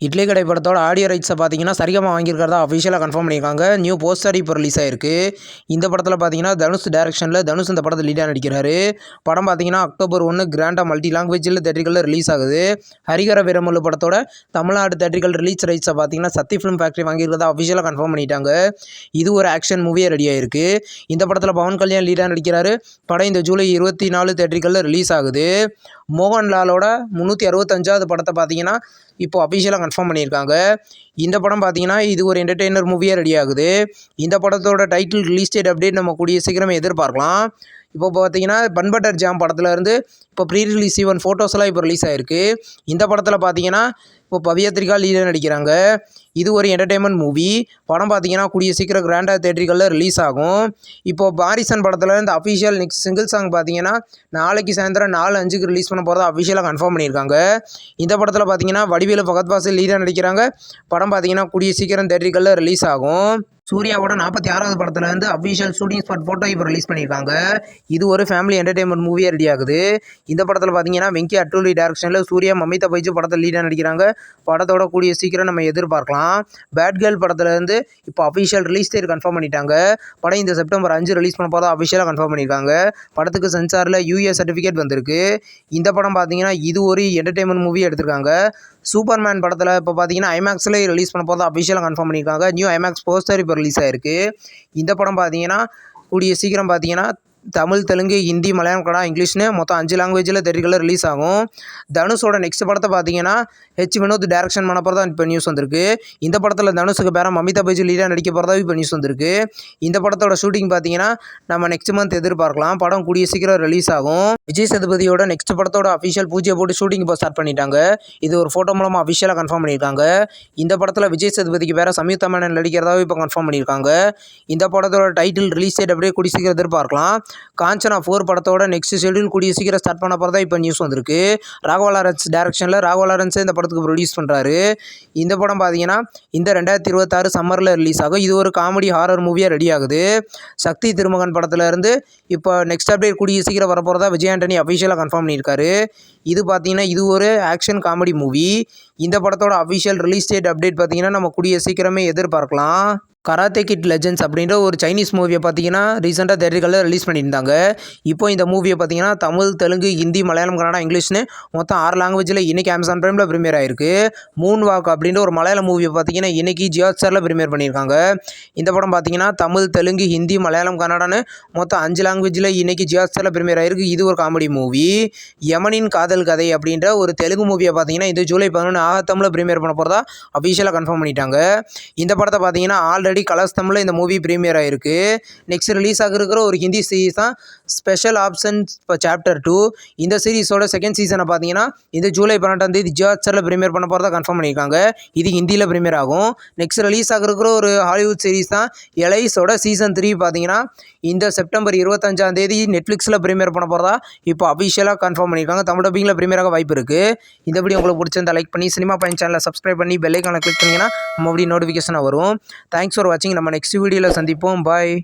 இட்லி கடை படத்தோட ஆடியோ ரைட்ஸை பார்த்தீங்கன்னா சரிகமா வாங்கியிருக்கிறதா அஃபிஷியலாக கன்ஃபார்ம் பண்ணியிருக்காங்க. நியூ போஸ்டர் இப்போ ரிலீஸ் ஆயிருக்கு. இந்த படத்தில் பார்த்தீங்கன்னா தனுஷ் டைரக்ஷனில் தனுஷ் இந்த படத்தில் லீடாக நடிக்கிறாரு. படம் பார்த்தீங்கன்னா அக்டோபர் 1 கிராண்டாக மல்டி லாங்குவேஜில் தேட்டர்களில் ரிலீஸ் ஆகுது. ஹரிஹர வீரமல்லு படத்தோட தமிழ்நாடு தேட்டர்கள் ரிலீஸ் ரைட்ஸை பார்த்தீங்கன்னா சக்தி ஃபிலிம் ஃபேக்ட்ரி வாங்கியிருக்கிறதா அஃபிஷியலாக கன்ஃபார்ம் பண்ணிட்டாங்க. இது ஒரு ஆக்ஷன் மூவியாக ரெடி ஆயிருக்கு. இந்த படத்தில் பவன் கல்யாண் லீடாக நடிக்கிறாரு. படம் இந்த ஜூலை 24 தேட்டர்களில் ரிலீஸ் ஆகுது. மோகன்லாலோட 365வது படத்தை பார்த்தீங்கன்னா இப்போ அஃபிஷியலாக கன்ஃபார்ம் பண்ணியிருக்காங்க. இந்த படம் பார்த்தீங்கன்னா இது ஒரு என்டர்டெய்னர் மூவியாக ரெடி ஆகுது. இந்த படத்தோட டைட்டில் ரிலீஸ் டேட் அப்டேட் நம்ம கூடிய சீக்கிரமே எதிர்பார்க்கலாம். இப்போ பார்த்தீங்கன்னா பன் பட்டர் ஜாம் படத்தில் இருந்து இப்போ ப்ரீ ரிலீஸ் ஈவன் ஃபோட்டோஸ்லாம் இப்போ ரிலீஸ் ஆகிருக்கு. இந்த படத்தில் பார்த்தீங்கன்னா இப்போ பவியத்ரிகா லீடாக நடிக்கிறாங்க. இது ஒரு என்டர்டெயின்மெண்ட் மூவி. படம் பார்த்தீங்கன்னா கூடிய சீக்கிரம் கிராண்டாக தேட்டர்களில் ரிலீஸ் ஆகும். இப்போது பாரிசன் படத்தில் இந்த அஃபிஷியல் நெக்ஸ்ட் சிங்கிள் சாங் பார்த்தீங்கன்னா நாளைக்கு சாயந்தரம் 4:05 ரிலீஸ் பண்ண போகிறதா அஃபிஷியலாக கன்ஃபார்ம் பண்ணியிருக்காங்க. இந்த படத்தில் பார்த்தீங்கன்னா வடிவேலு ஃபகத் ஃபாசில் லீடாக நடிக்கிறாங்க. படம் பார்த்தீங்கன்னா கூடிய சீக்கிரம் தேட்டர்களில் ரிலீஸ் ஆகும். சூர்யாவோட 46வது படத்தில் வந்து அஃபிஷியல் ஷூட்டிங் ஸ்பாட் ஃபோட்டோ இப்போ ரிலீஸ் பண்ணியிருக்காங்க. இது ஒரு ஃபேமிலி என்டர்டெயின்மெண்ட் மூவியாக ரெடி ஆகுது. இந்த படத்தில் பார்த்தீங்கன்னா வெங்கி அட்டூலி டைரக்ஷனில் சூர்யா மமிதா பைஜு படத்தில் லீடாக நடிக்கிறாங்க. படத்தோட கூடிய சீக்கிரம் நம்ம எதிர்பார்க்கலாம். பேட் கேர்ள் படத்தில் இருந்து இப்போ அஃபிஷியல் ரிலீஸ் டேட் கன்ஃபார்ம் பண்ணிட்டாங்க. படம் இந்த செப்டம்பர் 5 ரிலீஸ் பண்ண போகிறதா அஃபிஷியலாக கன்ஃபார்ம் பண்ணியிருக்காங்க. படத்துக்கு சென்சாரில் யூஏ சர்டிஃபிகேட் வந்திருக்கு. இந்த படம் பார்த்தீங்கன்னா இது ஒரு என்டர்டெயின்மெண்ட் மூவி எடுத்திருக்காங்க. சூப்பர்மேன் படத்தில் இப்போ பார்த்தீங்கன்னா ஐமேக்ஸில் ரிலீஸ் பண்ண போகிறதா அஃபிஷியலாக கன்ஃபார்ம் பண்ணியிருக்காங்க. நியூ ஐமேக்ஸ் போஸ்டர் இப்போ ரிலீஸ் ஆயிருக்கு. இந்த படம் பார்த்தீங்கன்னா கூடிய சீக்கிரம் பார்த்தீங்கன்னா தமிழ், தெலுங்கு, ஹிந்தி, மலையாளம், கன்னடா, இங்கிலீஷ்னு மொத்தம் 5 லாங்குவேஜில் தேட்டர்களில் ரிலீஸ் ஆகும். தனுஷோட நெக்ஸ்ட் படத்தை பார்த்தீங்கன்னா வினோத் டைரக்ஷன் பண்ண போகிறதா இப்போ நியூஸ் வந்திருக்கு. இந்த படத்தில் தனுஷுக்கு பேர மமிதா பைஜு லீடாக நடிக்க போகிறதா இப்போ நியூஸ் வந்திருக்கு. இந்த படத்தோட ஷூட்டிங் பார்த்தீங்கன்னா நம்ம நெக்ஸ்ட் மந்த் எதிர்பார்க்கலாம். படம் கூடிய சீக்கிரம் ரிலீஸ் ஆகும். விஜய் சேதுபதியோட நெக்ஸ்ட் படத்தோட அஃபிஷியல் பூஜையை போட்டு ஷூட்டிங் இப்போ ஸ்டார்ட் பண்ணிட்டாங்க. இது ஒரு ஃபோட்டோ மூலமாக அஃபிஷியலாக கன்ஃபார்ம் பண்ணியிருக்காங்க. இந்த படத்தில் விஜய் சேதுபதிக்கு வேற சம்யுக்தா மேனன் நடிக்கிறதாவே இப்போ கன்ஃபார்ம் பண்ணியிருக்காங்க. இந்த படத்தோட டைட்டில் ரிலீஸ் டேட் அப்படியே கூடிய சீக்கிரம் எதிர்பார்க்கலாம். காஞ்சனா 4 படத்தோட நெக்ஸ்ட் ஷெடியூல் கூடிய சீக்கிரம் ஸ்டார்ட் பண்ண போகிறதா இப்போ நியூஸ் வந்திருக்கு. ராகவா லாரன்ஸ் டைரக்ஷனில் ராகவா லாரன்ஸ் இந்த படத்துக்கு ப்ரொடியூஸ் பண்ணுறாரு. இந்த படம் பார்த்தீங்கன்னா இந்த 2026 சம்மரில் ரிலீஸ் ஆகும். இது ஒரு காமெடி ஹாரர் மூவியாக ரெடி ஆகுது. சக்தி திருமகன் படத்தில் இருந்து இப்போ நெக்ஸ்ட் அப்டேட் கூடிய சீக்கிரம் வரப்போகிறதா விஜய் ஆண்டனி அஃபிஷியலாக கன்ஃபார்ம் பண்ணியிருக்காரு. இது பார்த்தீங்கன்னா இது ஒரு ஆக்ஷன் காமெடி மூவி. இந்த படத்தோட அஃபிஷியல் ரிலீஸ் டேட் அப்டேட் பார்த்தீங்கன்னா நம்ம கூடிய சீக்கிரமே எதிர்பார்க்கலாம். கராத்தே கிட் லெஜெண்ட்ஸ் அப்படின்ற ஒரு சைனீஸ் மூவியை பார்த்தீங்கன்னா ரீசெண்டாக தேட்டர்களில் ரிலீஸ் பண்ணியிருந்தாங்க. இப்போ இந்த மூவியை பார்த்தீங்கன்னா தமிழ், தெலுங்கு, ஹிந்தி, மலையாளம், கன்னடா, இங்கிலீஷ்னு மொத்தம் 6 லாங்குவேஜில் இன்றைக்கி அமேசான் பிரைமில் ப்ரீமியர் ஆயிருக்கு. மூன் வாக் அப்படின்ற ஒரு மலையாள மூவியை பார்த்தீங்கன்னா இன்றைக்கி ஜியோ ஹாட்ஸ்டாரில் ப்ரீமியர் பண்ணியிருக்காங்க. இந்த படம் பார்த்தீங்கன்னா தமிழ், தெலுங்கு, ஹிந்தி, மலையாளம், கன்னடான்னு மொத்தம் 5 லாங்குவேஜில் இன்றைக்கி ஜியோ ஹாட்ஸ்டாரில் ப்ரீமியர் ஆயிருக்கு. இது ஒரு காமெடி மூவி. யமனின் காதல் கதை அப்படின்ற ஒரு தெலுங்கு மூவியை பார்த்தீங்கன்னா இந்த ஜூலை 11 ஆகத்தமில் ப்ரீமியர் பண்ண போகிறதா அஃபிஷியலாக கன்ஃபார்ம் பண்ணிட்டாங்க. இந்த படத்தை பார்த்தீங்கன்னா ஆல்ரெடி கலர்ஸ் தமிழில் இந்த மூவி ப்ரீமியர் ஆயிருக்கு. நெக்ஸ்ட் ரிலீஸ் ஆகிருக்கிற ஒரு ஹிந்தி சீரீஸ் தான் ஸ்பெஷல் ஆப்ஷன்ஸ் சாப்டர் 2. இந்த சீரீஸோட செகண்ட் சீசனை பார்த்தீங்கன்னா இந்த ஜூலை 12 ஜியோ ஹாட்ஸ்டாரில் ப்ரீமியர் பண்ண போகிறதா கன்ஃபார்ம் பண்ணியிருக்காங்க. இது ஹிந்தியில் ப்ரீமியர் ஆகும். நெக்ஸ்ட் ரிலீஸ் ஆகிருக்கிற ஒரு ஹாலிவுட் சீரீஸ் தான் எலைஸோட சீசன் 3 பார்த்தீங்கன்னா இந்த செப்டம்பர் 25 நெட்ஃப்ளிக்ஸில் ப்ரீமியர் பண்ண போகிறதா இப்போ அஃபிஷியலாக கன்ஃபார்ம் பண்ணியிருக்காங்க. தமிழ் டப்பிங்கில் ப்ரீமியர் ஆக வாய்ப்பு இருக்குது. இந்த வீடியோ உங்களுக்கு பிடிச்சிருந்தா லைக் பண்ணி சினிமா பயன் சேனலை சப்ஸ்கிரைப் பண்ணி பெல் ஐக்கானை கிளிக் பண்ணிங்கன்னா நம்ம அப்படி நோட்டிஃபிகேஷனாக வரும். தேங்க்ஸ் ஃபார் வாட்சிங். நம்ம நெக்ஸ்ட் வீடியோவில் சந்திப்போம். பாய்.